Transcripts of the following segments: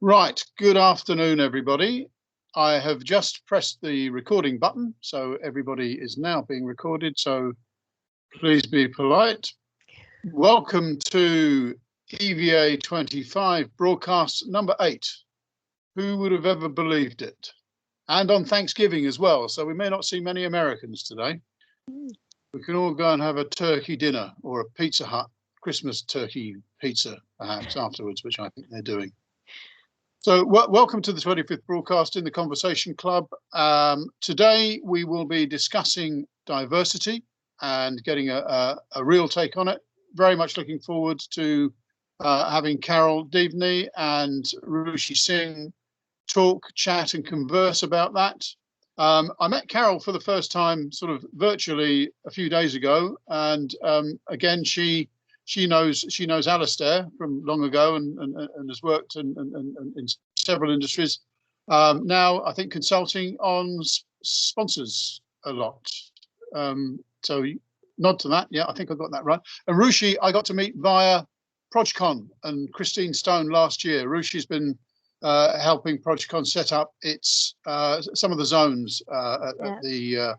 Right, good afternoon, everybody. I have just pressed the recording button, so everybody is now being recorded, so please be polite. Welcome to EVA25 broadcast number 8. Who would have ever believed it? And on Thanksgiving as well, so we may not see many Americans today. We can all go and have a turkey dinner or a Pizza Hut Christmas turkey pizza, perhaps, afterwards, which I think they're doing. So welcome to the 25th broadcast in the Conversation Club. Today we will be discussing diversity and getting a real take on it. Very much looking forward to having Carol Deveney and Ruchi Singh talk, chat and converse about that. I met Carol for the first time sort of virtually a few days ago, and again she knows Alistair from long ago and has worked in several industries. Now I think consulting on sponsors a lot. So nod to that. Yeah, I think I got that right. And Ruchi, I got to meet via ProjCon and Christine Stone last year. Ruchi's been helping ProjCon set up its some of the zones at the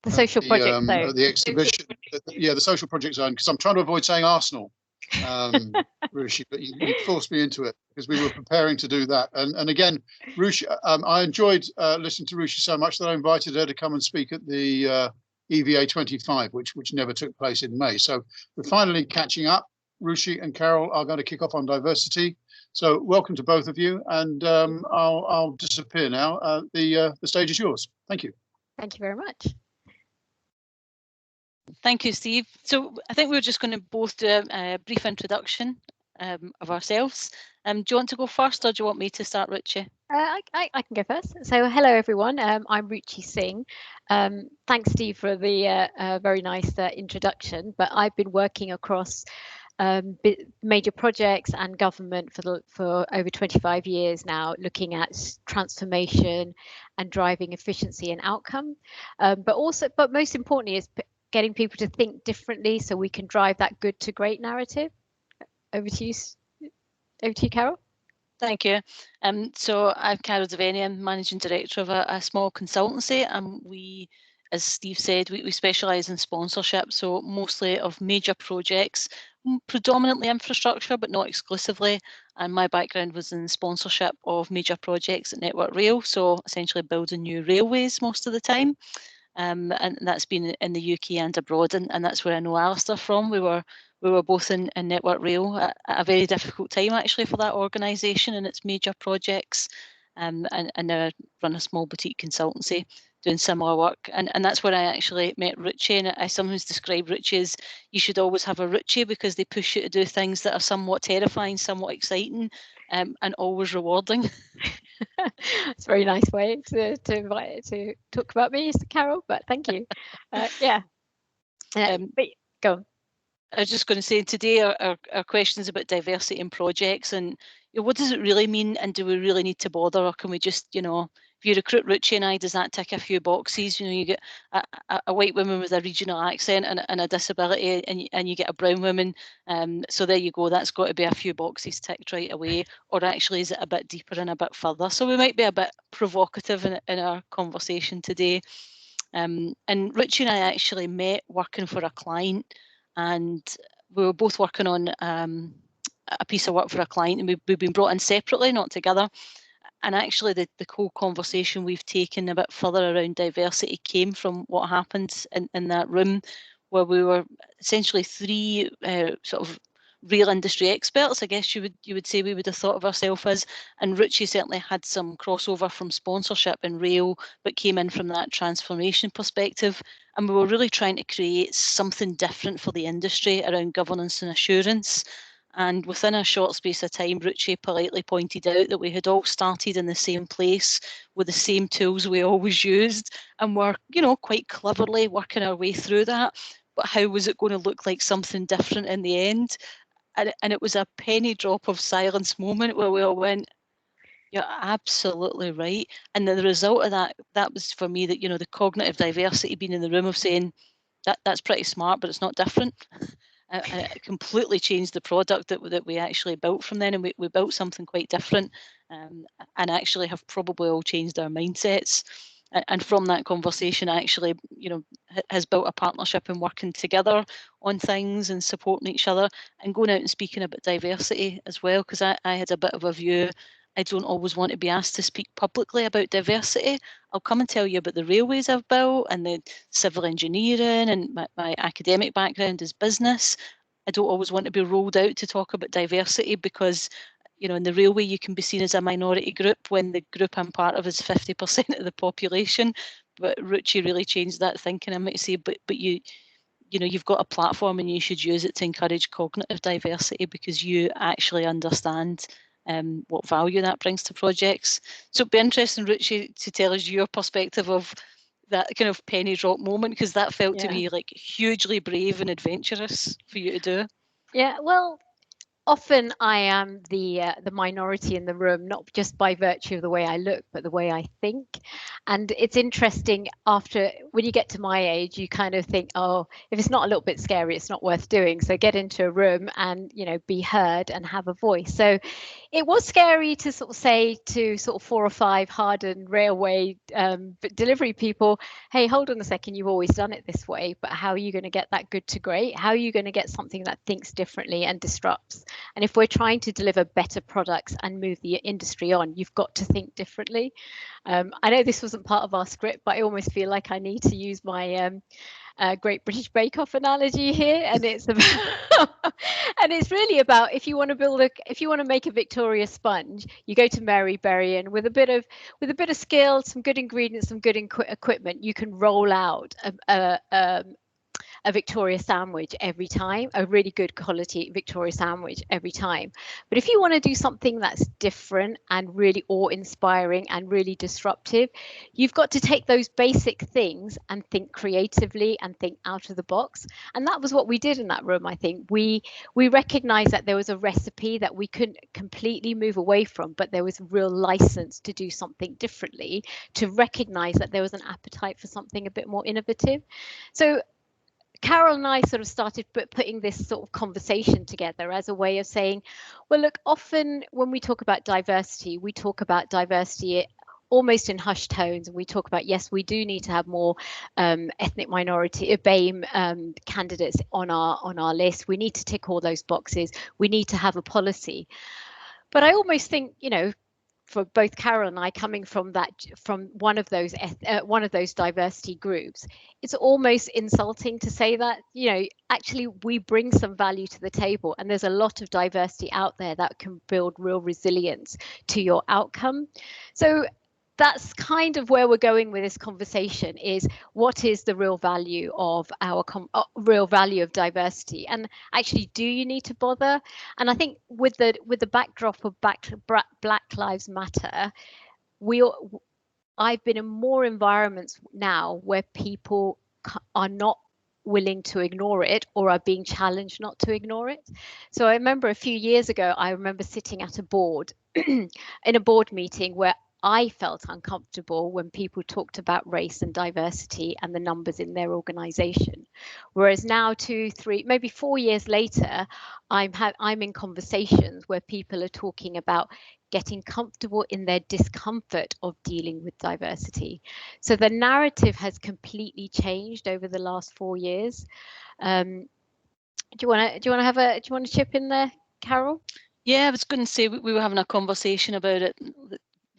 social project zone. The exhibition, the social project zone, because I'm trying to avoid saying Arsenal, Ruchi, but you forced me into it because we were preparing to do that. And again, Ruchi, I enjoyed listening to Ruchi so much that I invited her to come and speak at the EVA25, which never took place in May. So we're finally catching up. Ruchi and Carol are going to kick off on diversity. So welcome to both of you, and I'll disappear now. The stage is yours. Thank you. Thank you very much. Thank you, Steve. So I think we're just going to both do a brief introduction of ourselves. Do you want to go first, or do you want me to start, Ruchi? I can go first. So hello, everyone. I'm Ruchi Singh. Thanks, Steve, for the very nice introduction. But I've been working across major projects and government for over 25 years now, looking at transformation and driving efficiency and outcome. But most importantly is getting people to think differently so we can drive that good to great narrative. Over to you, Carol. Thank you. So I'm Carol Deveney. I'm managing director of a small consultancy, and we, as Steve said, we specialise in sponsorship, so mostly of major projects, predominantly infrastructure, but not exclusively. And my background was in sponsorship of major projects at Network Rail, so essentially building new railways most of the time. And that's been in the UK and abroad, and that's where I know Alistair from. We were both in Network Rail at a very difficult time actually for that organisation and its major projects, and now I run a small boutique consultancy doing similar work, and that's where I actually met Ruchi. And I sometimes describe Ruchi as you should always have a Ruchi, because they push you to do things that are somewhat terrifying, somewhat exciting, and always rewarding. It's a very nice way to talk about me, Carol, but thank you. Yeah. But go on. I was just going to say, today our questions about diversity in projects, and what does it really mean, and do we really need to bother, or can we just, if you recruit Ruchi and I, does that tick a few boxes? You get a white woman with a regional accent and a disability, and you get a brown woman. So there you go. That's got to be a few boxes ticked right away. Or actually, is it a bit deeper and a bit further? So we might be a bit provocative in our conversation today. And Ruchi and I actually met working for a client, and we were both working on a piece of work for a client, and we've been brought in separately, not together. And actually the whole conversation we've taken a bit further around diversity came from what happened in that room, where we were essentially three sort of real industry experts, I guess you would say we would have thought of ourselves as, and Ruchi certainly had some crossover from sponsorship and rail, but came in from that transformation perspective. And we were really trying to create something different for the industry around governance and assurance. And within a short space of time, Ruchi politely pointed out that we had all started in the same place with the same tools we always used, and were, quite cleverly working our way through that. But how was it going to look like something different in the end? And it was a penny drop of silence moment where we all went, you're absolutely right. And the result of that was for me that, the cognitive diversity being in the room of saying, that's pretty smart, but it's not different. and it completely changed the product that we actually built from then, and we built something quite different, and actually have probably all changed our mindsets. And from that conversation, actually, has built a partnership and working together on things and supporting each other and going out and speaking about diversity as well, because I had a bit of a view. I don't always want to be asked to speak publicly about diversity. I'll come and tell you about the railways I've built and the civil engineering, and my academic background is business. I don't always want to be rolled out to talk about diversity because, in the railway you can be seen as a minority group when the group I'm part of is 50% of the population. But Ruchi really changed that thinking, I might say, but you've got a platform and you should use it to encourage cognitive diversity because you actually understand what value that brings to projects. So it'd be interesting, Ruchi, to tell us your perspective of that kind of penny drop moment, because that felt to me like hugely brave and adventurous for you to do. Yeah, well, often I am the minority in the room, not just by virtue of the way I look, but the way I think. And it's interesting, when you get to my age, you kind of think, oh, if it's not a little bit scary, it's not worth doing. So get into a room and, be heard and have a voice. So it was scary to sort of say to sort of 4 or 5 hardened railway delivery people, hey, hold on a second, you've always done it this way, but how are you going to get that good to great? How are you going to get something that thinks differently and disrupts? And if we're trying to deliver better products and move the industry on, you've got to think differently. I know this wasn't part of our script, but I almost feel like I need to use my Great British Bake Off analogy here, and it's about, and it's really about if you want to make a Victoria sponge, you go to Mary Berry, and with a bit of skill, some good ingredients, some good equipment, you can roll out a Victoria sandwich every time, a really good quality Victoria sandwich every time. But if you want to do something that's different and really awe-inspiring and really disruptive, you've got to take those basic things and think creatively and think out of the box. And that was what we did in that room, I think. We recognized that there was a recipe that we couldn't completely move away from, but there was a real license to do something differently, to recognize that there was an appetite for something a bit more innovative. So Carol and I sort of started putting this sort of conversation together as a way of saying, well, look, often when we talk about diversity, we talk about diversity almost in hushed tones, and we talk about, yes, we do need to have more ethnic minority BAME candidates on our list. We need to tick all those boxes. We need to have a policy. But I almost think, for both Carol and I, coming from one of those diversity groups, it's almost insulting to say that, actually we bring some value to the table, and there's a lot of diversity out there that can build real resilience to your outcome. So that's kind of where we're going with this conversation, is what is the real value of real value of diversity, and actually, do you need to bother? And I think with the backdrop of Black Lives Matter, I've been in more environments now where people are not willing to ignore it or are being challenged not to ignore it. So I remember a few years ago, I remember sitting at a board in a board meeting where I felt uncomfortable when people talked about race and diversity and the numbers in their organization. Whereas now 2, 3, maybe 4 years later, I'm in conversations where people are talking about getting comfortable in their discomfort of dealing with diversity. So the narrative has completely changed over the last 4 years. Do you want to chip in there, Carol? Yeah, I was going to say we were having a conversation about it.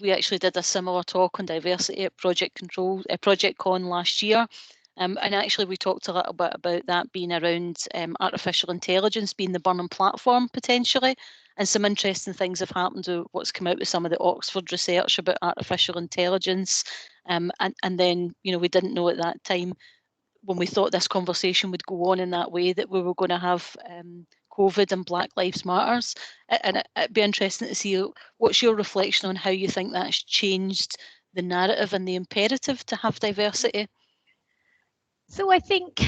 We actually did a similar talk on diversity at Project Con last year. And actually we talked a little bit about that being around artificial intelligence being the burning platform potentially. And some interesting things have happened to what's come out with some of the Oxford research about artificial intelligence. And then, we didn't know at that time, when we thought this conversation would go on in that way, that we were going to have COVID and Black Lives Matters. And it'd be interesting to see what's your reflection on how you think that's changed the narrative and the imperative to have diversity. So I think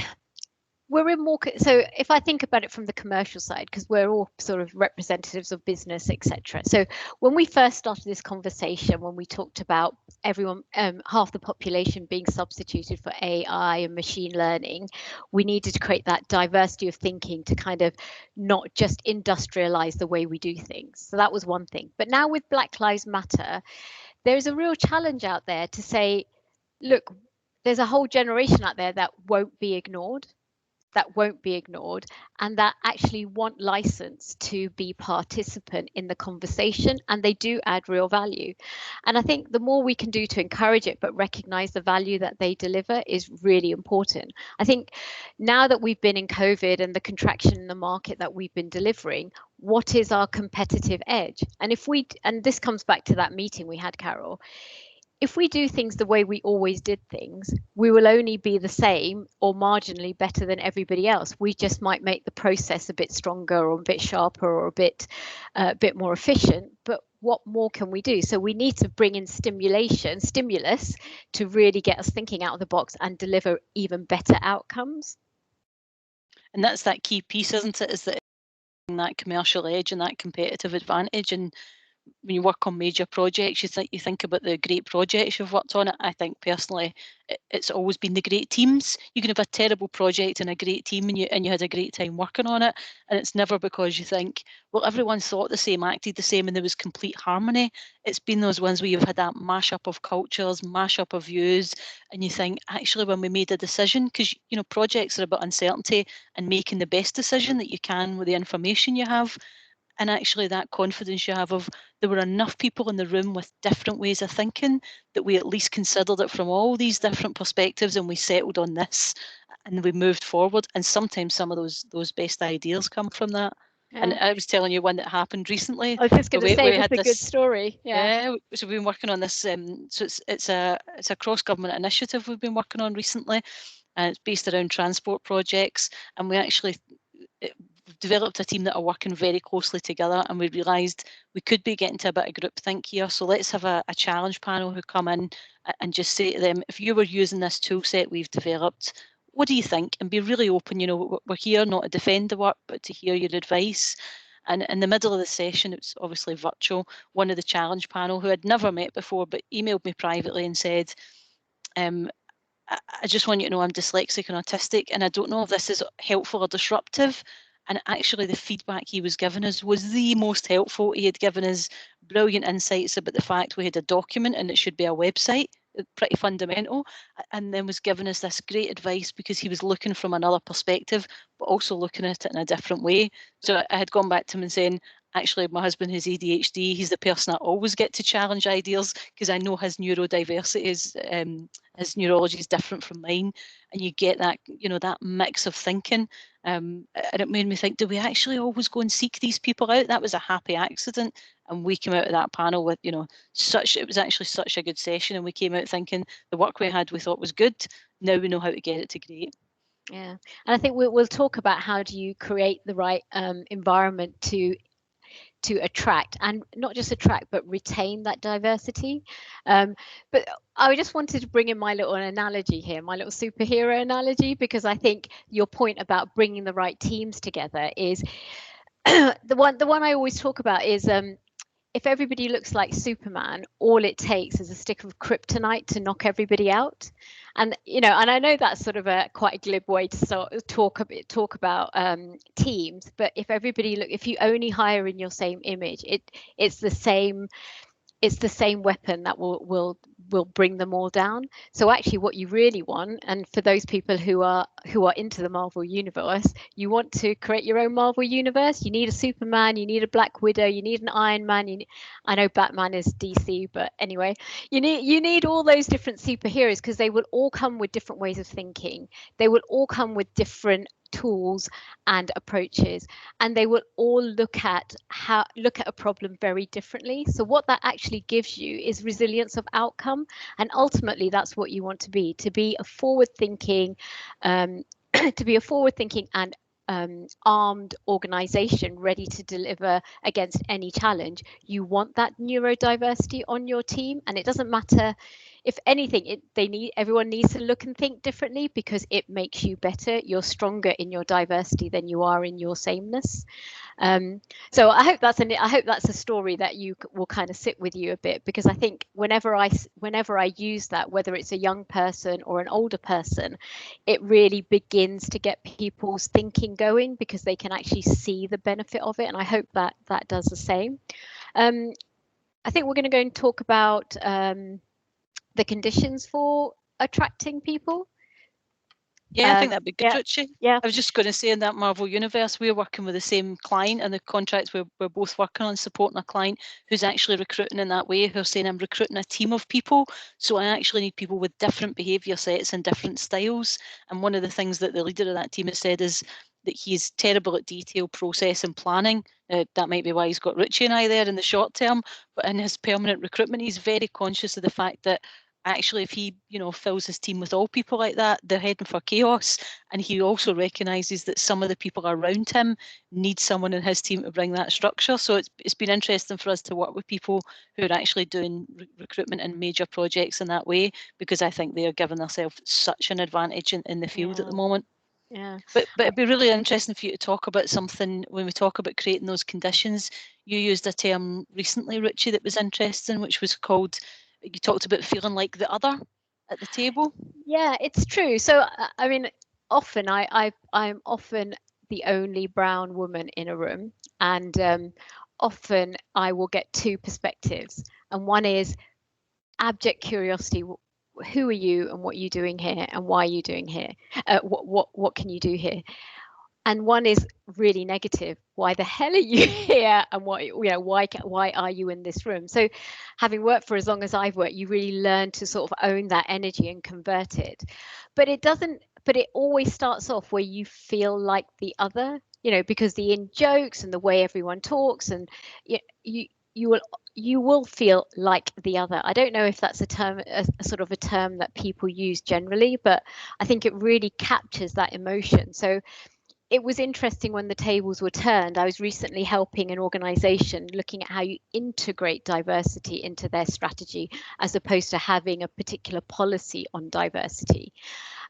we're in more, so if I think about it from the commercial side, because we're all sort of representatives of business, etc. So when we first started this conversation, when we talked about everyone, half the population being substituted for AI and machine learning, we needed to create that diversity of thinking to kind of not just industrialize the way we do things. So that was one thing. But now with Black Lives Matter, there's a real challenge out there to say, look, there's a whole generation out there that won't be ignored, and that actually want license to be participant in the conversation, and they do add real value. And I think the more we can do to encourage it but recognize the value that they deliver is really important. I think now that we've been in COVID and the contraction in the market that we've been delivering, what is our competitive edge? And if we, and this comes back to that meeting we had, Carol, if we do things the way we always did things, we will only be the same or marginally better than everybody else. We just might make the process a bit stronger or a bit sharper or a bit more efficient. But what more can we do? So we need to bring in stimulus to really get us thinking out of the box and deliver even better outcomes. And that's that key piece, isn't it? Is that commercial edge and that competitive advantage. And when you work on major projects, you think about the great projects you've worked on. I think personally, it's always been the great teams. You can have a terrible project and a great team, and you had a great time working on it. And it's never because you think, well, everyone thought the same, acted the same, and there was complete harmony. It's been those ones where you've had that mashup of cultures, mashup of views, and you think, actually, when we made a decision, because projects are about uncertainty and making the best decision that you can with the information you have. And actually that confidence you have of there were enough people in the room with different ways of thinking that we at least considered it from all these different perspectives, and we settled on this and we moved forward. And sometimes some of those best ideas come from that. Yeah. And I was telling you one that happened recently. I was just going to say, it's a good story. Yeah. So we've been working on this. So it's a cross-government initiative we've been working on recently, and it's based around transport projects. And we actually developed a team that are working very closely together, and we realised we could be getting to a bit of groupthink here. So let's have a challenge panel who come in and just say to them, if you were using this tool set we've developed, what do you think? And be really open. We're here not to defend the work, but to hear your advice. And in the middle of the session, it was obviously virtual, one of the challenge panel who I'd never met before, but emailed me privately and said, I just want you to know I'm dyslexic and autistic, and I don't know if this is helpful or disruptive. And actually the feedback he was giving us was the most helpful. He had given us brilliant insights about the fact we had a document and it should be a website, pretty fundamental, and then was giving us this great advice because he was looking from another perspective, but also looking at it in a different way. So I had gone back to him and saying, actually, my husband has ADHD. He's the person I always get to challenge ideas because I know his neurodiversity is, his neurology is different from mine. And you get that, that mix of thinking. And it made me think, do we actually always go and seek these people out? That was a happy accident. And we came out of that panel with, it was actually such a good session. And we came out thinking the work we had, we thought was good. Now we know how to get it to great. Yeah. And I think we'll talk about how do you create the right environment to attract, and not just attract, but retain that diversity. But I just wanted to bring in my little analogy here, my little superhero analogy, because I think your point about bringing the right teams together is the one I always talk about is if everybody looks like Superman, all it takes is a stick of kryptonite to knock everybody out. And and I know that's sort of quite a glib way to talk about teams, but if you only hire in your same image, it's the same weapon that will bring them all down. So actually what you really want, and for those people who are into the Marvel universe, you want to create your own Marvel universe. You need a Superman, you need a Black Widow, you need an Iron Man. I know Batman is DC, but anyway, you need all those different superheroes because they will all come with different ways of thinking. They will all come with different tools and approaches, and they will all look at a problem very differently. So what that actually gives you is resilience of outcome, and ultimately that's what you want to be a forward-thinking and armed organization ready to deliver against any challenge. You want that neurodiversity on your team, and it doesn't matter if anything, everyone needs to look and think differently, because it makes you better. You're stronger in your diversity than you are in your sameness. So I hope that's a story that you will kind of sit with you a bit, because I think whenever I use that, whether it's a young person or an older person, it really begins to get people's thinking going, because they can actually see the benefit of it. And I hope that does the same. I think we're going to go and talk about the conditions for attracting people. Yeah, I think that'd be good, Ruchi. Yeah. I was just going to say, in that Marvel universe, we're working with the same client, and the contracts we're both working on, supporting a client who's actually recruiting in that way, who's saying, I'm recruiting a team of people, so I actually need people with different behaviour sets and different styles. And one of the things that the leader of that team has said is that he's terrible at detail, process and planning. That might be why he's got Ruchi and I there in the short term, but in his permanent recruitment, he's very conscious of the fact that actually, if he, fills his team with all people like that, they're heading for chaos. And he also recognises that some of the people around him need someone in his team to bring that structure. So it's been interesting for us to work with people who are actually doing recruitment and major projects in that way, because I think they are giving themselves such an advantage in the field at the moment. Yeah. But it'd be really interesting for you to talk about something when we talk about creating those conditions. You used a term recently, Ruchi, that was interesting, which was called, you talked about feeling like the other at the table. Yeah, it's true. So I mean, often I'm often the only brown woman in a room, and often I will get two perspectives, and one is abject curiosity. Who are you, and what are you doing here, and why are you doing here? What can you do here? And one is really negative. Why the hell are you here? And why are you in this room? So having worked for as long as I've worked, you really learn to sort of own that energy and convert it. But it always starts off where you feel like the other, because the in jokes and the way everyone talks, and you will feel like the other. I don't know if that's a sort of a term that people use generally, but I think it really captures that emotion. So it was interesting when the tables were turned. I was recently helping an organization looking at how you integrate diversity into their strategy, as opposed to having a particular policy on diversity.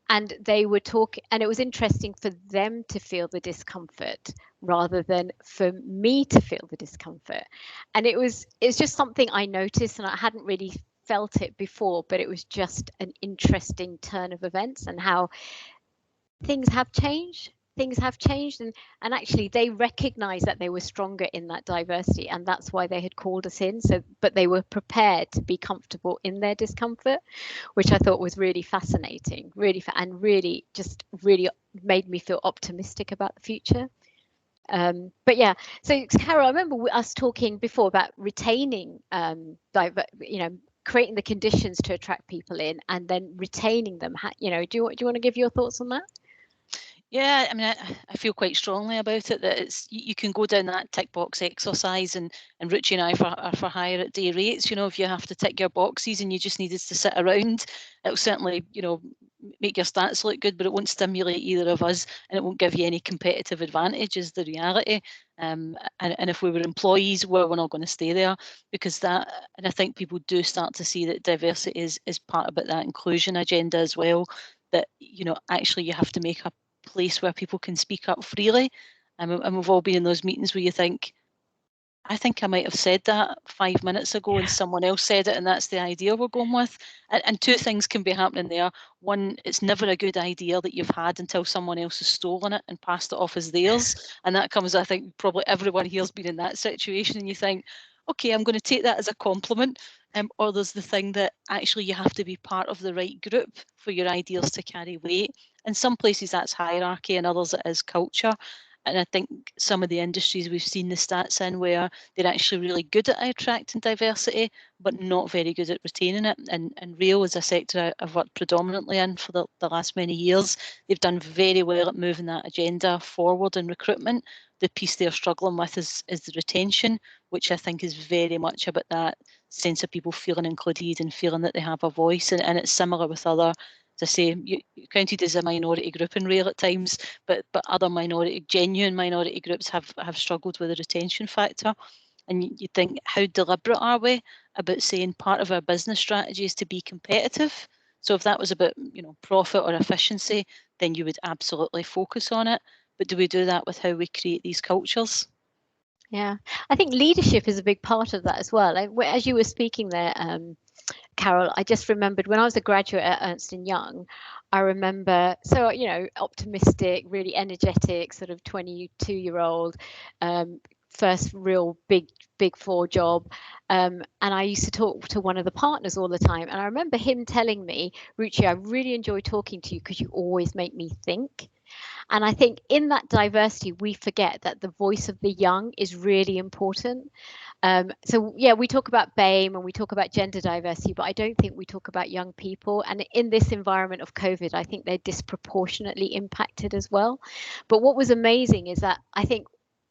And they were talking, and it was interesting for them to feel the discomfort rather than for me to feel the discomfort. And it's just something I noticed, and I hadn't really felt it before, but it was just an interesting turn of events, and how things have changed. And actually they recognized that they were stronger in that diversity, and that's why they had called us in. But they were prepared to be comfortable in their discomfort, which I thought was really fascinating, and really made me feel optimistic about the future. But yeah, so Carol, I remember us talking before about retaining, creating the conditions to attract people in, and then retaining them. Do you want to give your thoughts on that? Yeah, I mean, I feel quite strongly about it, that you can go down that tick box exercise, and Ruchi and I are for hire at day rates. If you have to tick your boxes and you just need us to sit around, it'll certainly, make your stats look good, but it won't stimulate either of us, and it won't give you any competitive advantage, is the reality. And if we were employees, we're not going to stay there, because and I think people do start to see that diversity is part about that inclusion agenda as well, that, actually you have to make a place where people can speak up freely. And we've all been in those meetings where you think, I think I might have said that 5 minutes ago and someone else said it, and that's the idea we're going with. And two things can be happening there. One, it's never a good idea that you've had until someone else has stolen it and passed it off as theirs. And that comes, I think, probably everyone here has been in that situation, and you think, okay, I'm going to take that as a compliment. Or there's the thing that actually you have to be part of the right group for your ideas to carry weight. In some places that's hierarchy, and others it is culture. And I think some of the industries we've seen the stats in where they're actually really good at attracting diversity, but not very good at retaining it. And rail is a sector I've worked predominantly in for the last many years. They've done very well at moving that agenda forward in recruitment. The piece they're struggling with is the retention, which I think is very much about that sense of people feeling included and feeling that they have a voice. And it's similar with other, as I say, you counted as a minority group in rail at times, but other genuine minority groups have struggled with the retention factor. And you think, how deliberate are we about saying part of our business strategy is to be competitive? So if that was about, profit or efficiency, then you would absolutely focus on it. But do we do that with how we create these cultures? Yeah, I think leadership is a big part of that as well. As you were speaking there, Carol, I just remembered when I was a graduate at Ernst & Young, I remember, so, optimistic, really energetic, sort of 22-year-old, first real big four job. And I used to talk to one of the partners all the time. And I remember him telling me, Ruchi, I really enjoy talking to you because you always make me think. And I think in that diversity, we forget that the voice of the young is really important. So yeah, we talk about BAME and we talk about gender diversity, but I don't think we talk about young people. And in this environment of COVID, I think they're disproportionately impacted as well. But what was amazing is that I think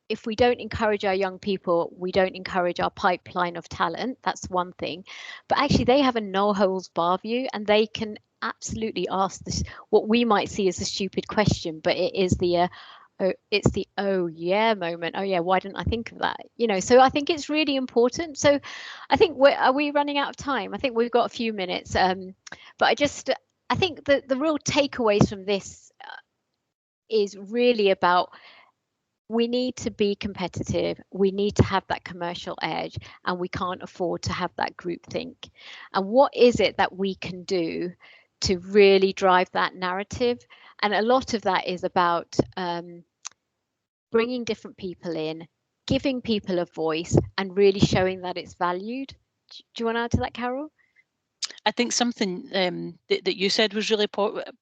if we don't encourage our young people, we don't encourage our pipeline of talent. That's one thing. But actually, they have a no holds bar view, and they can absolutely ask this, what we might see as a stupid question, but it is the oh yeah moment. Oh yeah, why didn't I think of that? So I think it's really important. So I think are we running out of time? I think we've got a few minutes. But I think the real takeaways from this is really about, we need to be competitive, we need to have that commercial edge, and we can't afford to have that groupthink. And what is it that we can do to really drive that narrative? And a lot of that is about bringing different people in, giving people a voice, and really showing that it's valued. Do you want to add to that, Carol? I think something that you said was really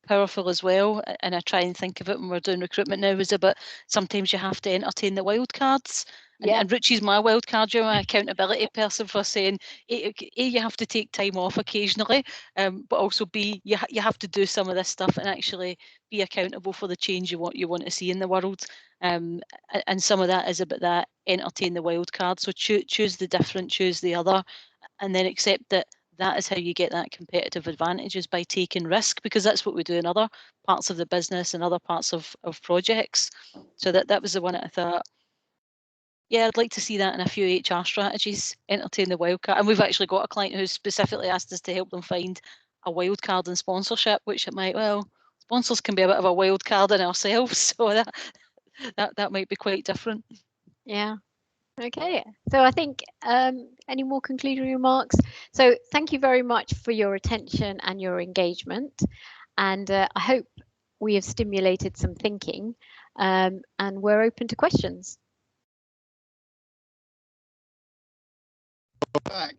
powerful as well, and I try and think of it when we're doing recruitment now, is about sometimes you have to entertain the wild cards. Yeah. And Ruchi's my wild card, you're my accountability person for saying, A, you have to take time off occasionally, but also B, you have to do some of this stuff and actually be accountable for the change you want to see in the world. And some of that is about that, entertain the wild card. So choose the different, choose the other, and then accept that that is how you get that competitive advantage, is by taking risk, because that's what we do in other parts of the business and other parts of projects. So that was the one that I thought, yeah, I'd like to see that in a few HR strategies, entertain the wildcard. And we've actually got a client who's specifically asked us to help them find a wildcard in sponsorship, which sponsors can be a bit of a wildcard in ourselves. So that might be quite different. Yeah. Okay, so I think any more concluding remarks? So thank you very much for your attention and your engagement, and I hope we have stimulated some thinking, and we're open to questions. Back.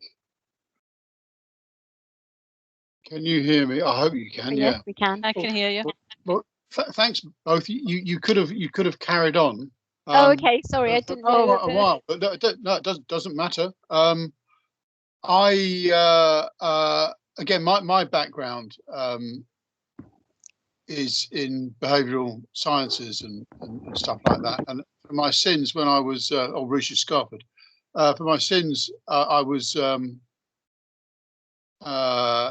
Can you hear me? I hope you can. Yes, yeah, we can. I can hear you. Well, thanks both. You could have carried on. Oh, okay. Sorry, I didn't know. A while, but no, it doesn't matter. Again, my background is in behavioural sciences and stuff like that. And for my sins, when I was Ruchi Scarford, for my sins, I was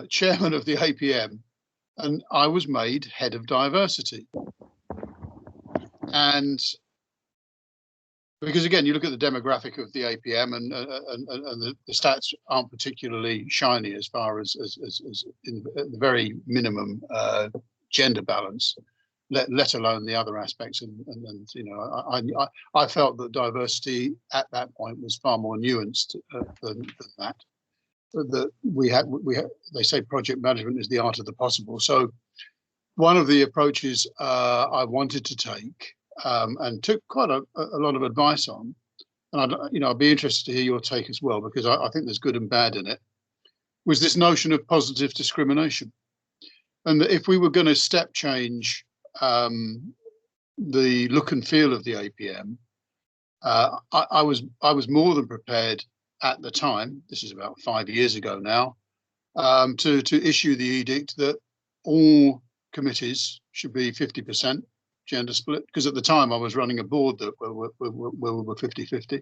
chairman of the APM, and I was made head of diversity. And because again, you look at the demographic of the APM, and the stats aren't particularly shiny as far as in the very minimum gender balance, let alone the other aspects. And I felt that diversity at that point was far more nuanced than that. That we had. They say project management is the art of the possible. So one of the approaches I wanted to take, and took quite a lot of advice on, and I'd be interested to hear your take as well, because I think there's good and bad in it, was this notion of positive discrimination. And that if we were going to step change the look and feel of the APM, I was more than prepared at the time, this is about 5 years ago now, to issue the edict that all committees should be 50% gender split, because at the time I was running a board that where we were 50-50.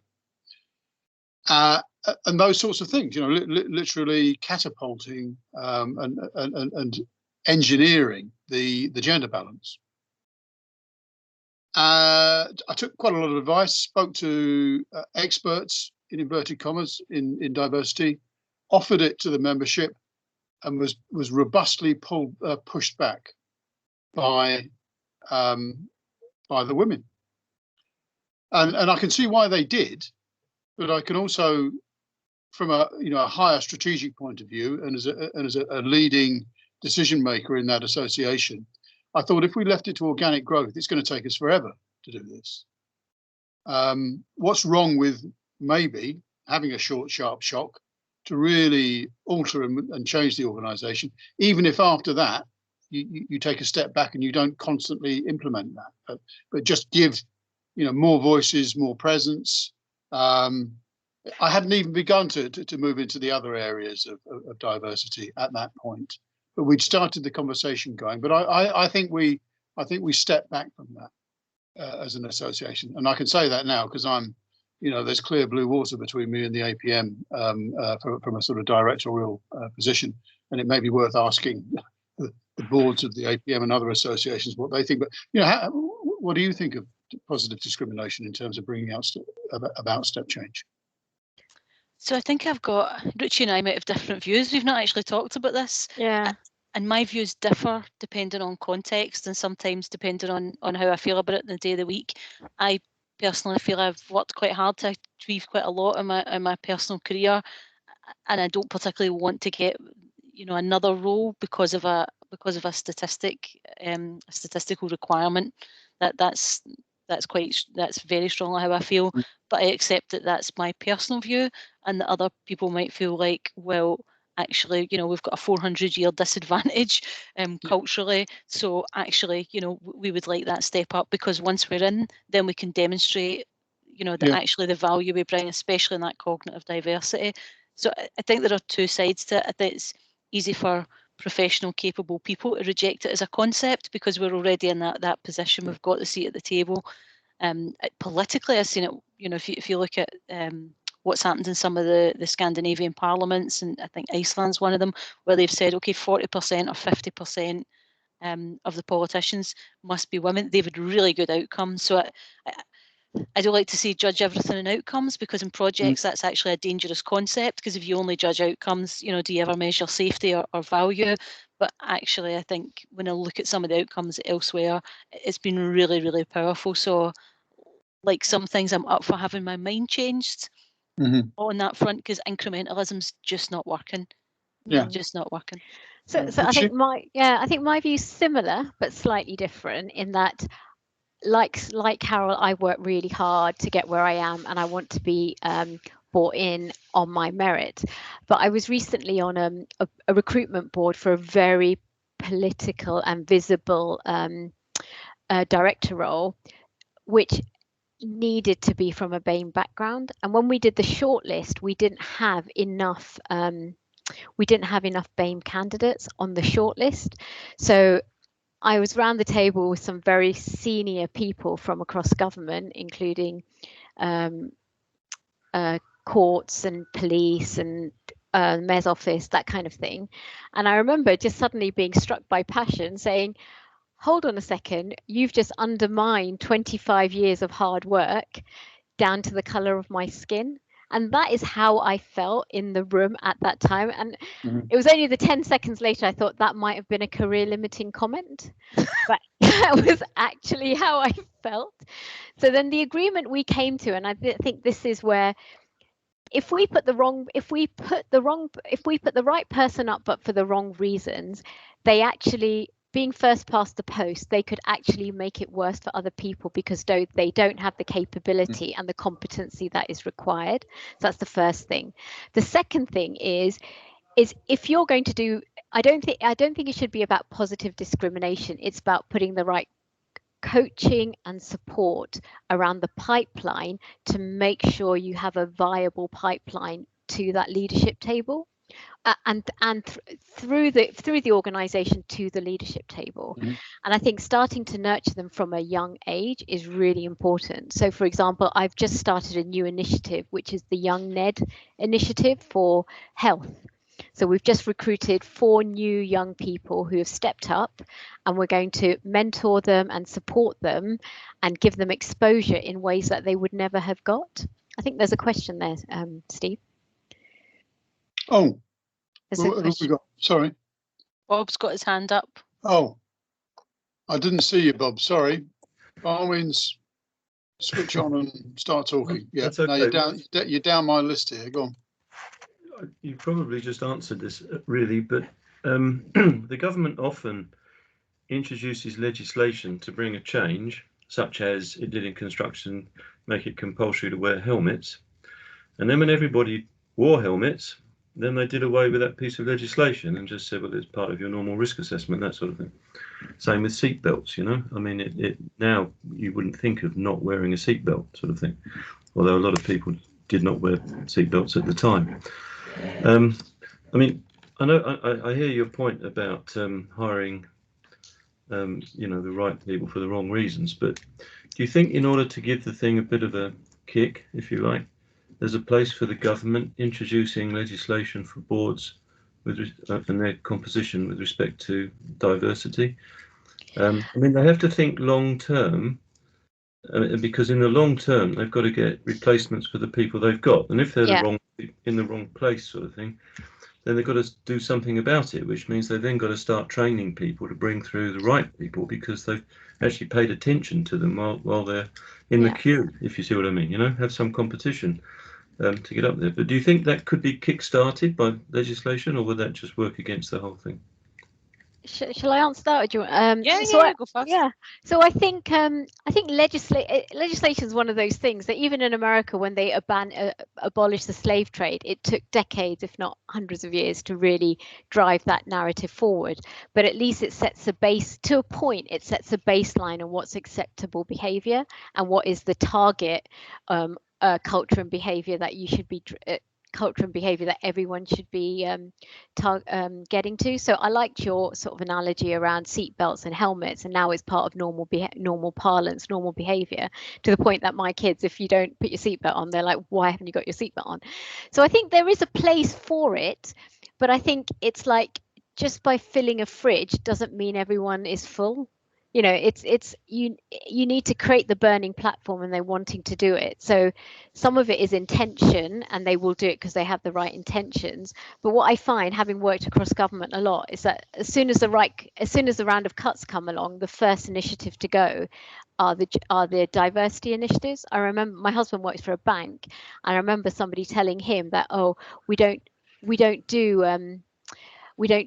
And those sorts of things, literally catapulting and engineering the gender balance. I took quite a lot of advice, spoke to experts in inverted commas, in diversity, offered it to the membership, and was robustly pushed back by the women. And I can see why they did, but I can also, from a higher strategic point of view, and as a leading decision maker in that association, I thought if we left it to organic growth, it's going to take us forever to do this. What's wrong with maybe having a short, sharp shock to really alter and change the organisation, even if after that you take a step back and you don't constantly implement that, but just give more voices, more presence. I hadn't even begun to move into the other areas of diversity at that point, but we'd started the conversation going. But I think we stepped back from that as an association, and I can say that now because I'm, there's clear blue water between me and the APM from a sort of directorial position, and it may be worth asking the boards of the APM and other associations what they think. But what do you think of positive discrimination in terms of bringing out about step change? So I think Ruchi and I might have different views. We've not actually talked about this. Yeah. And my views differ depending on context and sometimes depending on how I feel about it in the day of the week. I personally feel I've worked quite hard to achieve quite a lot in my personal career, and I don't particularly want to get another role because of a statistical requirement. That's very strongly how I feel. But I accept that that's my personal view, and that other people might feel like, well, actually, we've got a 400-year disadvantage culturally. So actually, we would like that step up, because once we're in, then we can demonstrate, that actually the value we bring, especially in that cognitive diversity. So I think there are two sides to it. I think it's easy for professional, capable people to reject it as a concept because we're already in that position. We've got the seat at the table. Politically, I've seen it. If you look at what's happened in some of the Scandinavian parliaments, and I think Iceland's one of them, where they've said, okay, 40% or 50% of the politicians must be women. They've had really good outcomes. So I do like to say judge everything in outcomes, because in projects that's actually a dangerous concept, because if you only judge outcomes, do you ever measure safety or value? But actually, I think when I look at some of the outcomes elsewhere, it's been really, really powerful. So like some things, I'm up for having my mind changed on that front, because incrementalism's just not working. Yeah, just not working. So I think my view's similar but slightly different in that, like Carol, I work really hard to get where I am, and I want to be bought in on my merit. But I was recently on a recruitment board for a very political and visible director role, which needed to be from a BAME background. And when we did the shortlist, we didn't have enough BAME candidates on the shortlist. So I was round the table with some very senior people from across government, including courts and police and mayor's office, that kind of thing. And I remember just suddenly being struck by passion, saying, hold on a second, you've just undermined 25 years of hard work down to the colour of my skin. And that is how I felt in the room at that time. And it was only the 10 seconds later I thought that might have been a career limiting comment, but that was actually how I felt. So then the agreement we came to, and I think this is where, if we put the right person up but for the wrong reasons, they actually, being first past the post, they could actually make it worse for other people, because they don't have the capability and the competency that is required. So that's the first thing. The second thing is if you're going to do, I don't think it should be about positive discrimination. It's about putting the right coaching and support around the pipeline to make sure you have a viable pipeline to that leadership table. And through the organization to the leadership table. And I think starting to nurture them from a young age is really important. So for example, I've just started a new initiative, which is the Young Ned initiative for health. So we've just recruited 4 new young people who have stepped up, and we're going to mentor them and support them and give them exposure in ways that they would never have got. I think there's a question there, Steve. Oh, There's a who have we question. got? Sorry. Bob's got his hand up. Oh, I didn't see you, Bob. Sorry. By all means, switch on and start talking. Yeah, That's okay. no, you're down my list here. Go on. You probably just answered this, really, but the government often introduces legislation to bring a change, such as it did in construction, make it compulsory to wear helmets. And then when everybody wore helmets, then they did away with that piece of legislation and just said, well, it's part of your normal risk assessment, that sort of thing. Same with seatbelts, you know. I mean, it now you wouldn't think of not wearing a seatbelt, sort of thing, although a lot of people did not wear seatbelts at the time. I mean, I know I hear your point about hiring, you know, the right people for the wrong reasons, but do you think in order to give the thing a bit of a kick, if you like, there's a place for the government introducing legislation for boards with and their composition with respect to diversity? I mean, they have to think long term, because in the long term they've got to get replacements for the people they've got, and if they're in the wrong place, sort of thing, then they've got to do something about it, which means they've then got to start training people to bring through the right people because they've actually paid attention to them while they're in the queue, if you see what I mean. You know, have some competition to get up there. But do you think that could be kick-started by legislation, or would that just work against the whole thing? Shall I answer that? Or do you, Go first. Yeah. So I think legislation is one of those things that even in America, when they abolished the slave trade, it took decades, if not hundreds of years, to really drive that narrative forward. But at least it sets a base to a point. It sets a baseline on what's acceptable behavior and what is the target culture and behavior that you should be. Culture and behavior that everyone should be getting to. So I liked your sort of analogy around seatbelts and helmets, and now it's part of normal parlance, normal behavior, to the point that my kids, if you don't put your seatbelt on, they're like, why haven't you got your seatbelt on? So I think there is a place for it, but I think it's like just by filling a fridge doesn't mean everyone is full. You know, you need to create the burning platform and they're wanting to do it. So some of it is intention, and they will do it because they have the right intentions. But what I find, having worked across government a lot, is that as soon as the round of cuts come along, the first initiative to go are the diversity initiatives. I remember my husband works for a bank, and I remember somebody telling him that, oh, we don't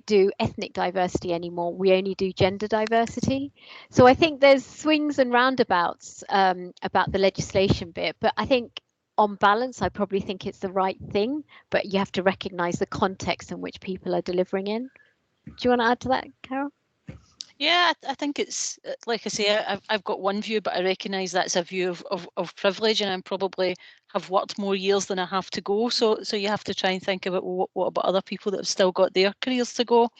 do ethnic diversity anymore. We only do gender diversity. So I think there's swings and roundabouts about the legislation bit, but I think on balance, I probably think it's the right thing, but you have to recognize the context in which people are delivering in. Do you want to add to that, Carol? Yeah, I think it's, like I say, I've got one view, but I recognise that's a view of privilege, and I probably have worked more years than I have to go. So you have to try and think about, well, what about other people that have still got their careers to go?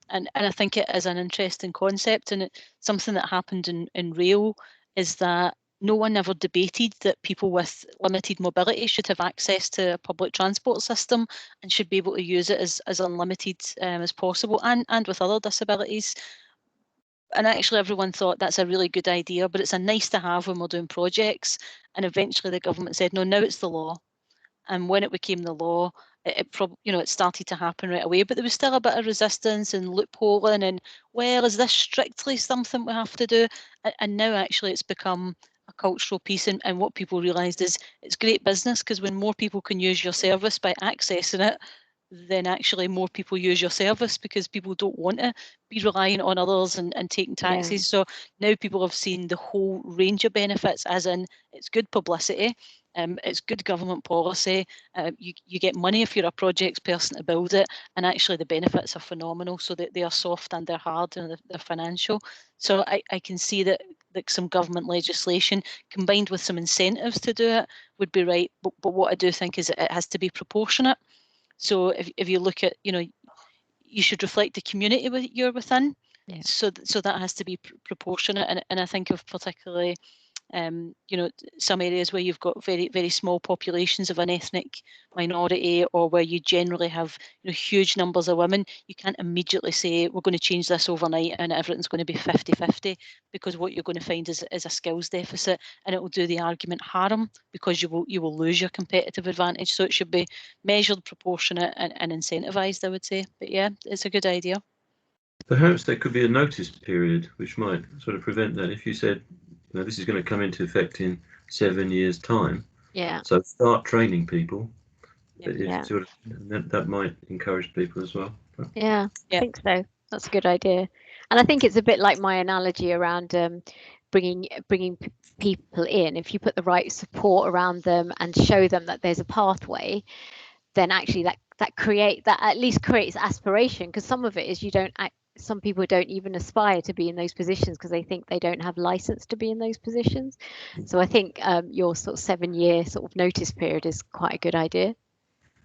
And I think it is an interesting concept, and something that happened in rail is that no one ever debated that people with limited mobility should have access to a public transport system and should be able to use it as unlimited as possible, and with other disabilities. And actually everyone thought that's a really good idea, but it's a nice to have when we're doing projects. And eventually the government said, no, now it's the law. And when it became the law, it started to happen right away, but there was still a bit of resistance and loopholing and, well, is this strictly something we have to do? And now actually it's become a cultural piece, and what people realised is it's great business, because when more people can use your service by accessing it, then actually more people use your service, because people don't want to be relying on others and taking taxis. Yeah. So now people have seen the whole range of benefits, as in it's good publicity, it's good government policy, you get money if you're a projects person to build it, and actually the benefits are phenomenal, so that they are soft and they're hard and they're financial. So I can see that some government legislation combined with some incentives to do it would be right, but what I do think is it has to be proportionate. So if you look at, you should reflect the community you're within. Yeah. So that has to be proportionate. And I think of particularly you know, some areas where you've got very, very small populations of an ethnic minority, or where you generally have, you know, huge numbers of women, you can't immediately say we're going to change this overnight and everything's going to be 50-50, because what you're going to find is a skills deficit, and it will do the argument harm, because you will lose your competitive advantage. So it should be measured, proportionate, and incentivised, I would say. But yeah, it's a good idea. Perhaps there could be a notice period which might sort of prevent that. If you said, you know, this is going to come into effect in 7 years' time, Yeah. so start training people. Yeah. Sort of, that might encourage people as well. Yeah, I think so. That's a good idea. And I think it's a bit like my analogy around bringing people in. If you put the right support around them and show them that there's a pathway, then actually that at least creates aspiration, because some of it is some people don't even aspire to be in those positions because they think they don't have license to be in those positions. So I think your sort of 7-year sort of notice period is quite a good idea.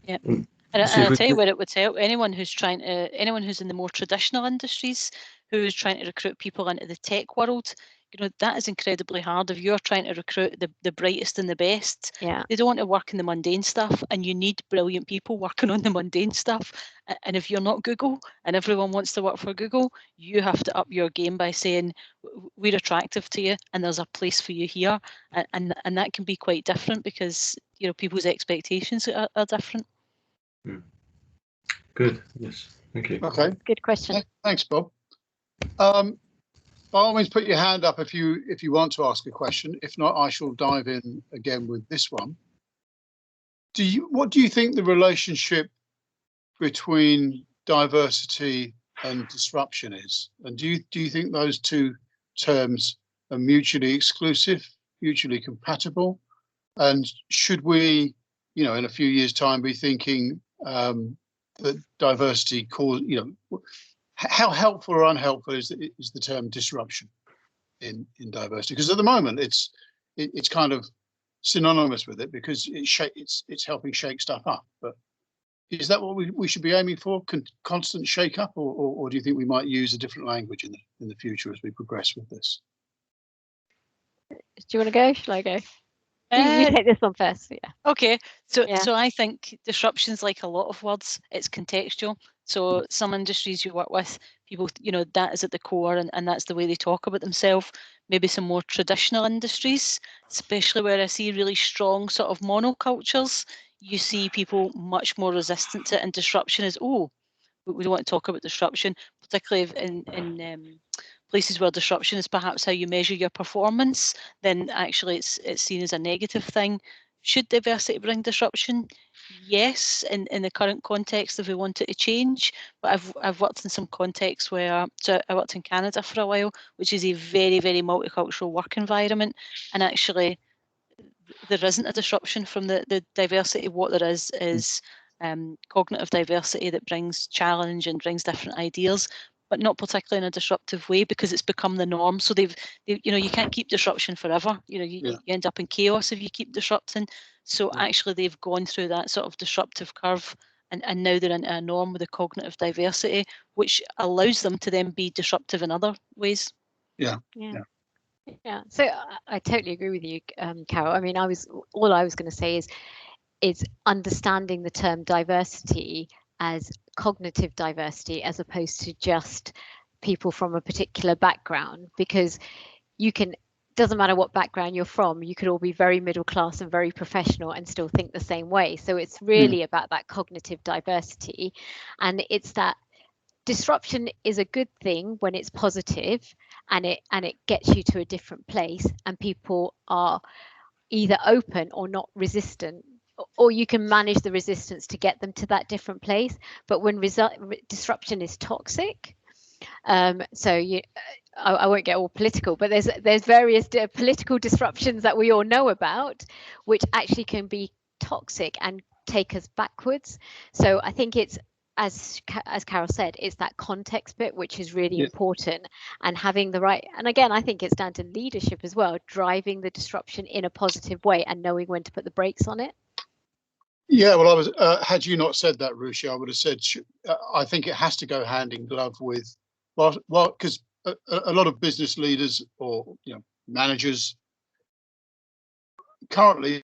Yeah. And I'll tell you where it would help anyone who's in the more traditional industries, who's trying to recruit people into the tech world. You know, that is incredibly hard. If you're trying to recruit the brightest and the best, they don't want to work in the mundane stuff, and you need brilliant people working on the mundane stuff. And if you're not Google and everyone wants to work for Google, you have to up your game by saying we're attractive to you and there's a place for you here. And that can be quite different, because, you know, people's expectations are different. Good. Yes. Thank you. Okay. Good question. Thanks, Bob. By all means, put your hand up if you want to ask a question. If not, I shall dive in again with this one. What do you think the relationship between diversity and disruption is? And do you think those two terms are mutually exclusive, mutually compatible? And should we, you know, in a few years' time, be thinking that diversity how helpful or unhelpful is the term disruption in diversity? Because at the moment it's kind of synonymous with it, because it's helping shake stuff up. But is that what we should be aiming for? Constant shake up, or do you think we might use a different language in the future as we progress with this? Do you want to go? Shall I go? You take this one first. Yeah. Okay. So I think disruption's like a lot of words. It's contextual. So some industries you work with, people, you know, that is at the core, and that's the way they talk about themselves. Maybe some more traditional industries, especially where I see really strong sort of monocultures, you see people much more resistant to it, and disruption is, we don't want to talk about disruption, particularly in places where disruption is perhaps how you measure your performance, then actually it's seen as a negative thing. Should diversity bring disruption? Yes, in the current context, if we want it to change. But I've worked in some contexts where, so I worked in Canada for a while, which is a very, very multicultural work environment, and actually there isn't a disruption from the diversity. What there is cognitive diversity that brings challenge and brings different ideas, but not particularly in a disruptive way, because it's become the norm. So they've you know, you can't keep disruption forever. You know, you end up in chaos if you keep disrupting. So actually they've gone through that sort of disruptive curve, and now they're into a norm with the cognitive diversity, which allows them to then be disruptive in other ways. Yeah. So I totally agree with you, Carol. I mean, all I was going to say is understanding the term diversity as cognitive diversity, as opposed to just people from a particular background, because doesn't matter what background you're from, you could all be very middle class and very professional and still think the same way. So it's really about that cognitive diversity, and it's that disruption is a good thing when it's positive, and it gets you to a different place, and people are either open or not resistant, or you can manage the resistance to get them to that different place. But when disruption is toxic, I won't get all political, but there's various political disruptions that we all know about, which actually can be toxic and take us backwards. So I think it's, as Carol said, it's that context bit which is really important, and having the right, and again, I think it's down to leadership as well, driving the disruption in a positive way and knowing when to put the brakes on it. Yeah, well, I was had you not said that, Ruchi, I would have said I think it has to go hand in glove with, well, because a lot of business leaders or, you know, managers currently,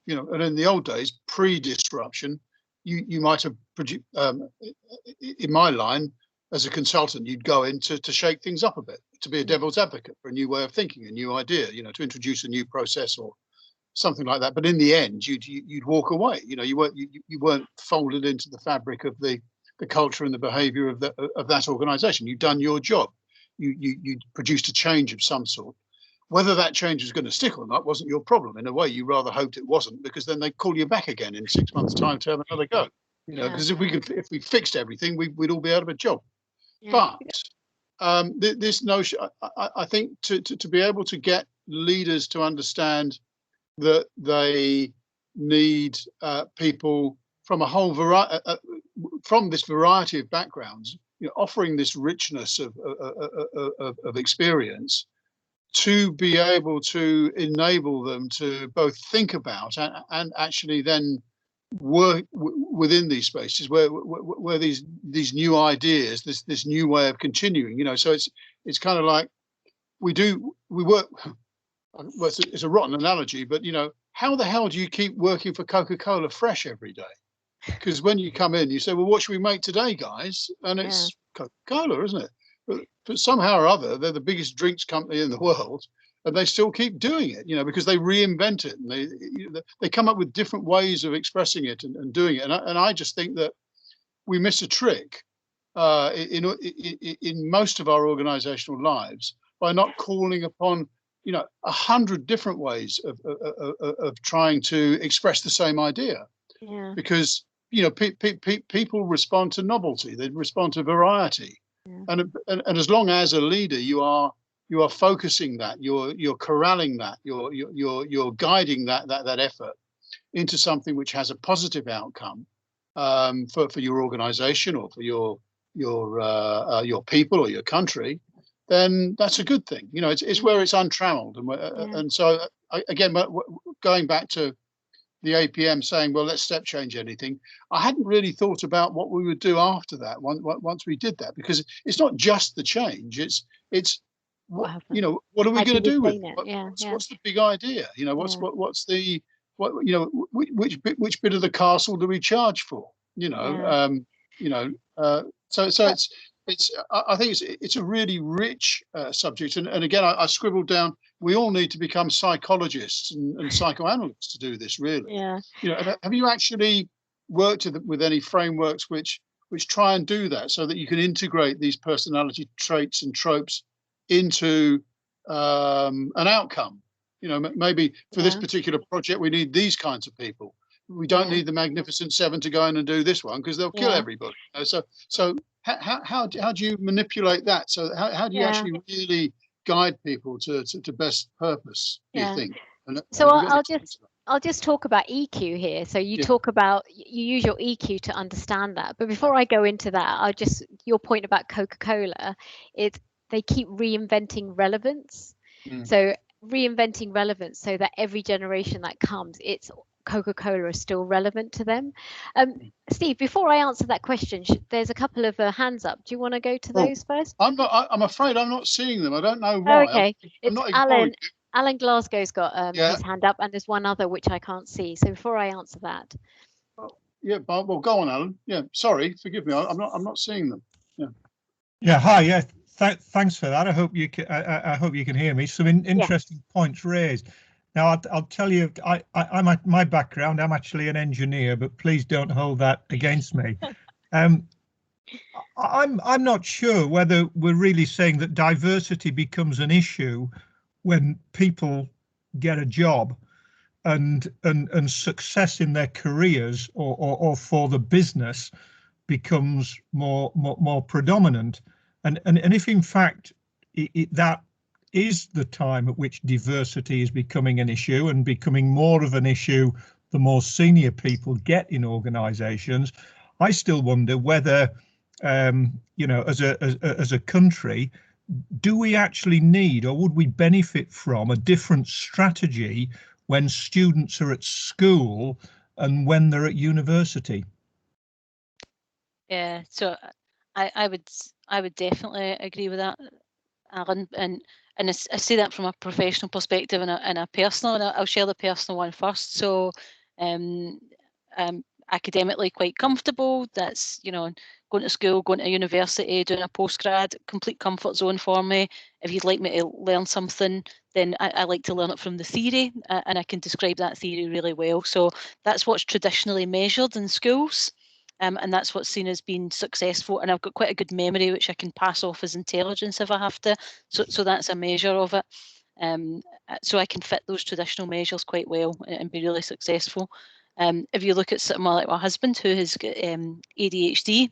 you know, and in the old days, pre-disruption, you might have produced, in my line, as a consultant, you'd go in to shake things up a bit, to be a devil's advocate for a new way of thinking, a new idea, you know, to introduce a new process or something like that. But in the end, you'd walk away. You know, you weren't folded into the fabric of the culture and the behaviour of that organisation. You'd done your job. You produced a change of some sort. Whether that change was going to stick or not wasn't your problem. In a way, you rather hoped it wasn't, because then they'd call you back again in 6 months' time to have another go. You know, because if we fixed everything, we'd all be out of a job. Yeah. But this notion, I think, to be able to get leaders to understand that they need people from a whole variety, from this variety of backgrounds, you know, offering this richness of experience, to be able to enable them to both think about and actually then work within these spaces where these new ideas, this new way of continuing, you know. So it's kind of like we work. Well, it's a rotten analogy, but you know, how the hell do you keep working for Coca-Cola fresh every day? Because when you come in, you say, well, what should we make today, guys? And it's Coca-Cola, isn't it? But somehow or other, they're the biggest drinks company in the world, and they still keep doing it, you know, because they reinvent it and they come up with different ways of expressing it and doing it. And I just think that we miss a trick in most of our organizational lives by not calling upon, you know, 100 different ways of trying to express the same idea. Yeah. Because, you know, people respond to novelty, they respond to variety. Yeah. And as long as a leader you are focusing that, you're corralling that, you're guiding that effort into something which has a positive outcome for your organization or for your people or your country, then that's a good thing. You know, it's where it's untrammeled, and so again, going back to the APM saying, well, let's step change anything. I hadn't really thought about what we would do after that once we did that, because it's not just the change. It's you know, what are we going to do with it? What's the big idea? You know, what's the you know, which bit of the castle do we charge for? You know, so it's I think it's a really rich subject, and again I scribbled down, we all need to become psychologists and psychoanalysts to do this, really. Yeah. You know, have you actually worked with any frameworks which try and do that, so that you can integrate these personality traits and tropes into an outcome? You know, maybe for this particular project we need these kinds of people. We don't need the Magnificent Seven to go in and do this one, because they'll kill everybody. You know, so how do you manipulate that? So how do you actually really guide people to best purpose, do you think? So I'll just talk about EQ here. So you talk about, you use your EQ to understand that. But before I go into that, your point about Coca-Cola, they keep reinventing relevance. So reinventing relevance so that every generation that comes, it's Coca-Cola is still relevant to them. Steve, before I answer that question, there's a couple of hands up. Do you want to go to those first? I'm afraid I'm not seeing them. I don't know why. Okay, it's Alan Glasgow's got his hand up, and there's one other which I can't see. So before I answer that. Well, go on, Alan. Yeah, sorry, forgive me. I'm not seeing them. Hi. Yeah. Thanks for that. I hope you can hear me. Some interesting points raised. Now, I'll tell you, my background, I'm actually an engineer, but please don't hold that against me. I'm not sure whether we're really saying that diversity becomes an issue when people get a job and success in their careers or for the business becomes more predominant. And if in fact that is the time at which diversity is becoming an issue and becoming more of an issue the more senior people get in organizations, I still wonder whether, you know, as a country, do we actually need, or would we benefit from, a different strategy when students are at school and when they're at university? Yeah, so I would definitely agree with that. Alan, and I say that from a professional perspective and a personal, and I'll share the personal one first. So I'm academically quite comfortable. That's, you know, going to school, going to university, doing a postgrad, complete comfort zone for me. If you'd like me to learn something, then I like to learn it from the theory, and I can describe that theory really well. So that's what's traditionally measured in schools. And that's what's seen as being successful. And I've got quite a good memory, which I can pass off as intelligence if I have to. So that's a measure of it. So I can fit those traditional measures quite well and be really successful. If you look at someone like my husband, who has got ADHD,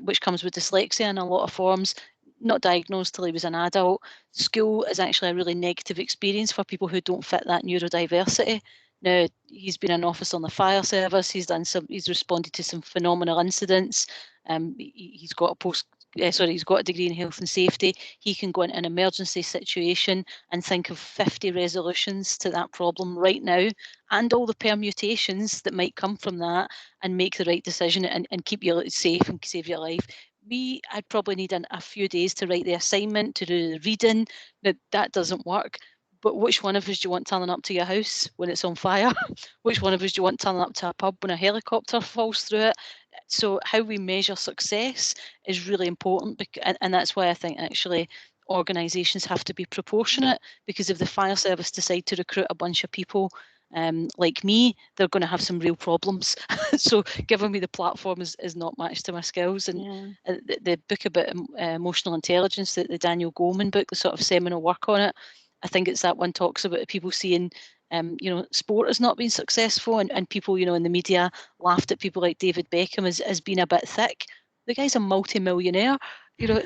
which comes with dyslexia in a lot of forms, not diagnosed till he was an adult, school is actually a really negative experience for people who don't fit that neurodiversity. Now, he's been an officer on the fire service. He's responded to some phenomenal incidents. He's got he's got a degree in health and safety. He can go into an emergency situation and think of 50 resolutions to that problem right now, and all the permutations that might come from that, and make the right decision and keep you safe and save your life. I'd probably need a few days to write the assignment, to do the reading. Now, that doesn't work. But which one of us do you want turning up to your house when it's on fire? Which one of us do you want turning up to a pub when a helicopter falls through it? So how we measure success is really important, and that's why I think actually organisations have to be proportionate, because if the fire service decide to recruit a bunch of people like me, they're going to have some real problems. So giving me the platform is not matched to my skills. And the book about emotional intelligence, the Daniel Goleman book, the sort of seminal work on it, I think it's that one talks about people seeing, you know, sport has not been successful, and people, you know, in the media laughed at people like David Beckham as being a bit thick. The guy's a multi-millionaire, you know.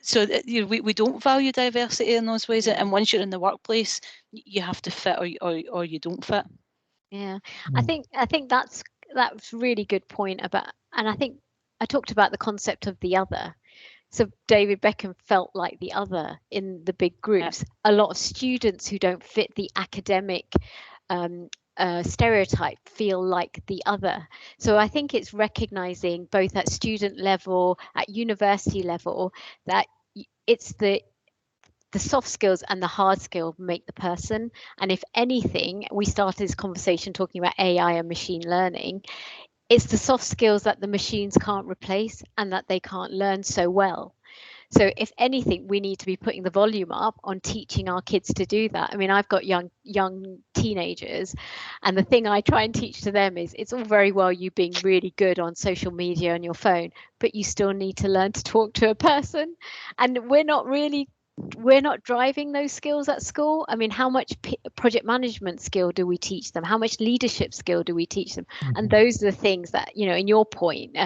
So you know, we don't value diversity in those ways, and once you're in the workplace, you have to fit or you don't fit. Yeah, I think that's really good point about, and I think I talked about the concept of the other. So David Beckham felt like the other in the big groups. A lot of students who don't fit the academic stereotype feel like the other. So I think it's recognizing both at student level, at university level, that it's the soft skills and the hard skill make the person. And if anything, we started this conversation talking about AI and machine learning. It's the soft skills that the machines can't replace and that they can't learn so well. So if anything, we need to be putting the volume up on teaching our kids to do that. I mean, I've got young teenagers, and the thing I try and teach to them is it's all very well you being really good on social media and your phone, but you still need to learn to talk to a person. And we're not driving those skills at school. I mean, how much project management skill do we teach them? How much leadership skill do we teach them? Mm-hmm. And those are the things that, you know, in your point,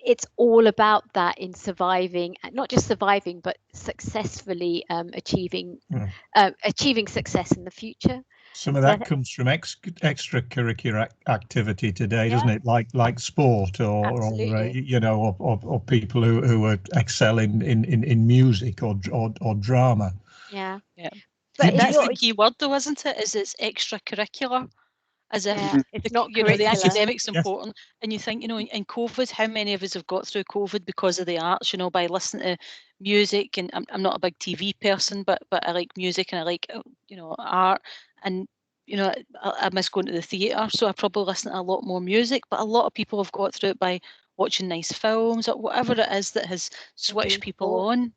it's all about that in surviving, not just surviving, but successfly achieving success in the future. Some of that comes from extracurricular activity today, doesn't it? Like sport or you know, or people who excel in music or drama. Yeah. But that's the key word, though, isn't it? It's extracurricular. As if it's not, you know, the academic's important. And you think, you know, in COVID, how many of us have got through COVID because of the arts, you know, by listening to music? And I'm not a big TV person, but I like music and I like, you know, art. And, you know, I miss going to the theatre, so I probably listen to a lot more music. But a lot of people have got through it by watching nice films or whatever it is that has switched people on.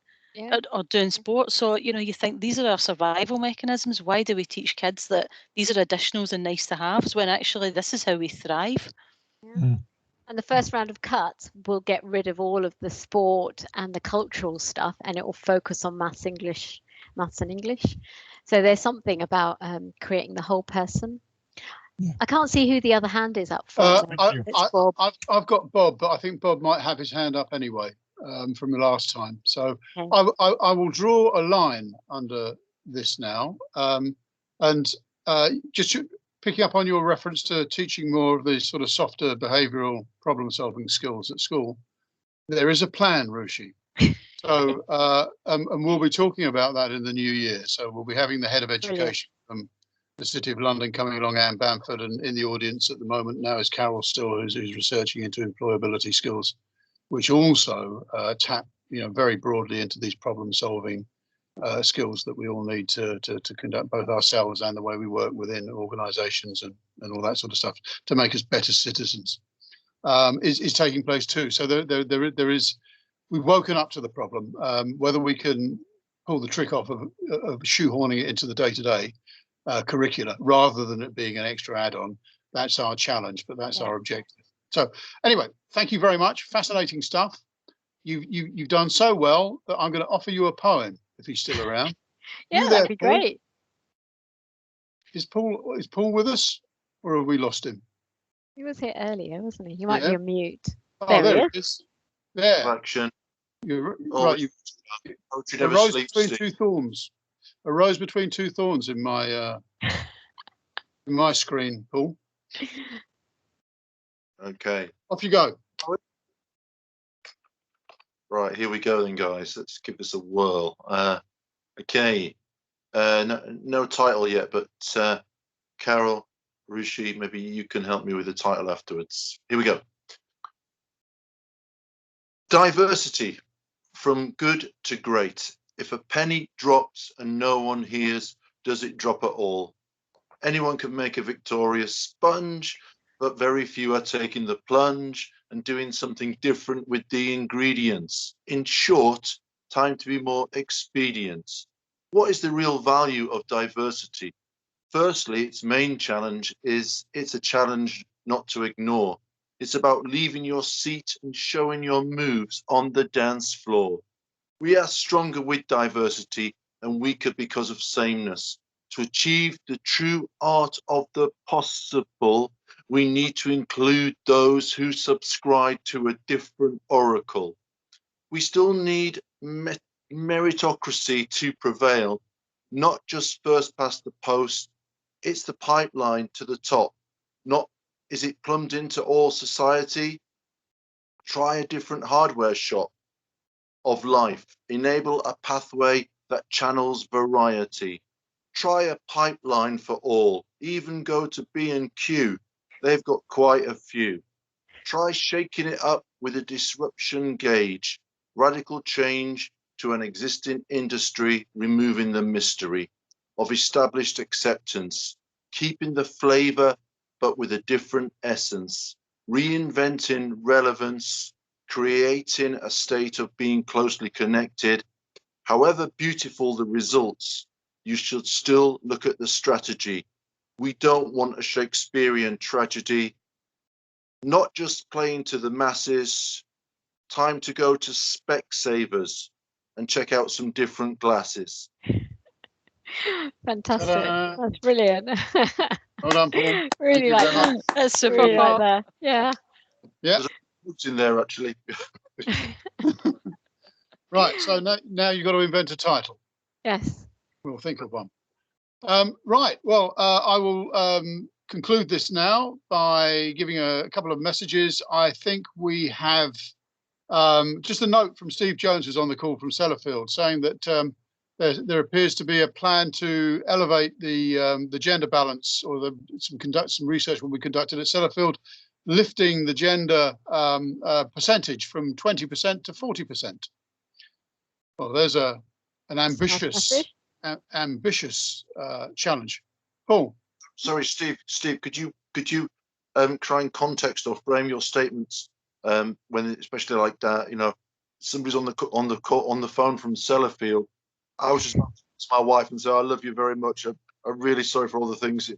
Or doing sports. So, you know, you think these are our survival mechanisms. Why do we teach kids that these are additionals and nice to haves when actually this is how we thrive? And the first round of cuts will get rid of all of the sport and the cultural stuff, and it will focus on maths and English. So there's something about creating the whole person. I can't see who the other hand is up for. I've got Bob, but I think Bob might have his hand up anyway. From the last time, so okay. I will draw a line under this now, and just picking up on your reference to teaching more of the sort of softer behavioural problem-solving skills at school. There is a plan, Ruchi. So and we'll be talking about that in the new year. So we'll be having the head of education from the City of London coming along, Anne Bamford, and in the audience at the moment now is Carol Still, who's researching into employability skills, which also tap very broadly into these problem-solving skills that we all need to conduct both ourselves and the way we work within organisations and all that sort of stuff to make us better citizens is taking place too. So there is, we've woken up to the problem. Whether we can pull the trick off of shoehorning it into the day-to-day curricula rather than it being an extra add-on, that's our challenge, but that's our objective. So anyway, thank you very much. Fascinating stuff. You've done so well that I'm going to offer you a poem if he's still around. Yeah, that'd be great. Is Paul with us, or have we lost him? He was here earlier, wasn't he? He might be on mute. Oh, there he is. There. Action. You're right. You a rose between two thorns. A rose between two thorns in my screen, Paul. Okay. Off you go. Right, here we go then, guys. Let's give this a whirl. Okay. No title yet, but Carol, Ruchi, maybe you can help me with the title afterwards. Here we go. Diversity, from good to great. If a penny drops and no one hears, does it drop at all? Anyone can make a victorious sponge, but very few are taking the plunge and doing something different with the ingredients. In short, time to be more expedient. What is the real value of diversity? Firstly, its main challenge is it's a challenge not to ignore. It's about leaving your seat and showing your moves on the dance floor. We are stronger with diversity and weaker because of sameness. To achieve the true art of the possible, we need to include those who subscribe to a different oracle. We still need meritocracy to prevail, not just first past the post. It's the pipeline to the top. Not is it plumbed into all society? Try a different hardware shop of life. Enable a pathway that channels variety. Try a pipeline for all. Even go to B&Q. They've got quite a few. Try shaking it up with a disruption gauge. Radical change to an existing industry, removing the mystery of established acceptance, keeping the flavor, but with a different essence, reinventing relevance, creating a state of being closely connected. However beautiful the results, you should still look at the strategy. We don't want a Shakespearean tragedy, not just playing to the masses. Time to go to Specsavers and check out some different glasses. Fantastic. That's brilliant. Well done, Paul. Really like that. That's super. Really like that. Yeah. Yeah. There's in there actually. Right. So now you've got to invent a title. Yes. We'll think of one. Right. Well, I will conclude this now by giving a couple of messages. I think we have just a note from Steve Jones, who's on the call from Sellafield, saying that there appears to be a plan to elevate the gender balance, or some research will be conducted at Sellafield, lifting the gender percentage from 20% to 40%. Well, there's an ambitious challenge. Paul. Sorry, Steve, could you try and context or frame your statements when, especially like that, somebody's on the phone from Sellafield. I was just about to my wife and say, I love you very much. I'm really sorry for all the things,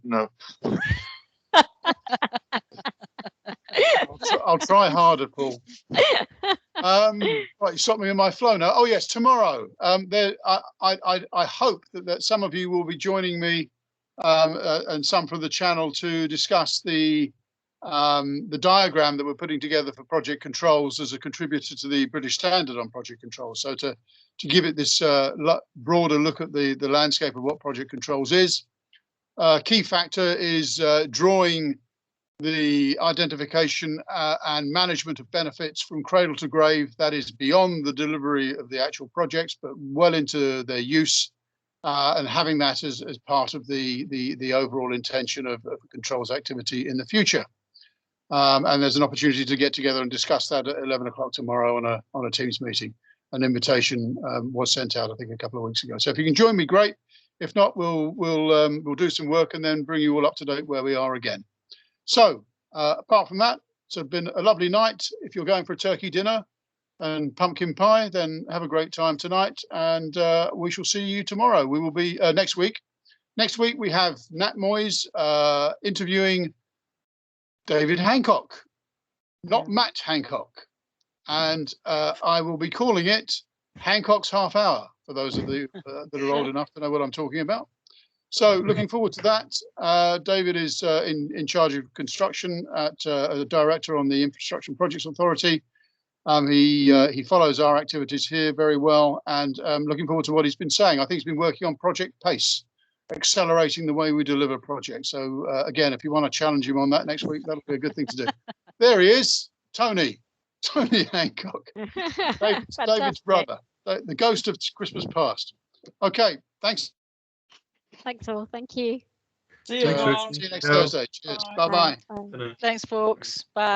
I'll try harder, Paul. Right, you stopped me in my flow now. Oh yes, tomorrow. I hope that some of you will be joining me and some from the channel to discuss the diagram that we're putting together for project controls as a contributor to the British Standard on project controls. So to give it this broader look at the landscape of what project controls is. Key factor is drawing the identification and management of benefits from cradle to grave, that is beyond the delivery of the actual projects, but well into their use, and having that as part of the overall intention of controls activity in the future. And there's an opportunity to get together and discuss that at 11 o'clock tomorrow on a Teams meeting. an invitation was sent out, I think, a couple of weeks ago. So if you can join me, great. If not, we'll do some work and then bring you all up to date where we are again. So apart from that, it's been a lovely night. If you're going for a turkey dinner and pumpkin pie, then have a great time tonight, and we shall see you tomorrow. We will be next week. Next week we have Nat Moyes interviewing David Hancock, not Matt Hancock, and I will be calling it Hancock's Half Hour for those of you that are old enough to know what I'm talking about. So looking forward to that. David is in charge of construction at a director on the Infrastructure and Projects Authority. He follows our activities here very well, and looking forward to what he's been saying. I think he's been working on Project Pace, accelerating the way we deliver projects. So again, if you want to challenge him on that next week, that'll be a good thing to do. There he is, Tony Hancock, David's brother, the ghost of Christmas past. Okay, thanks. Thanks all. Thank you. See you, See you next Thursday. Cheers. Bye-bye. Thanks, folks. Bye.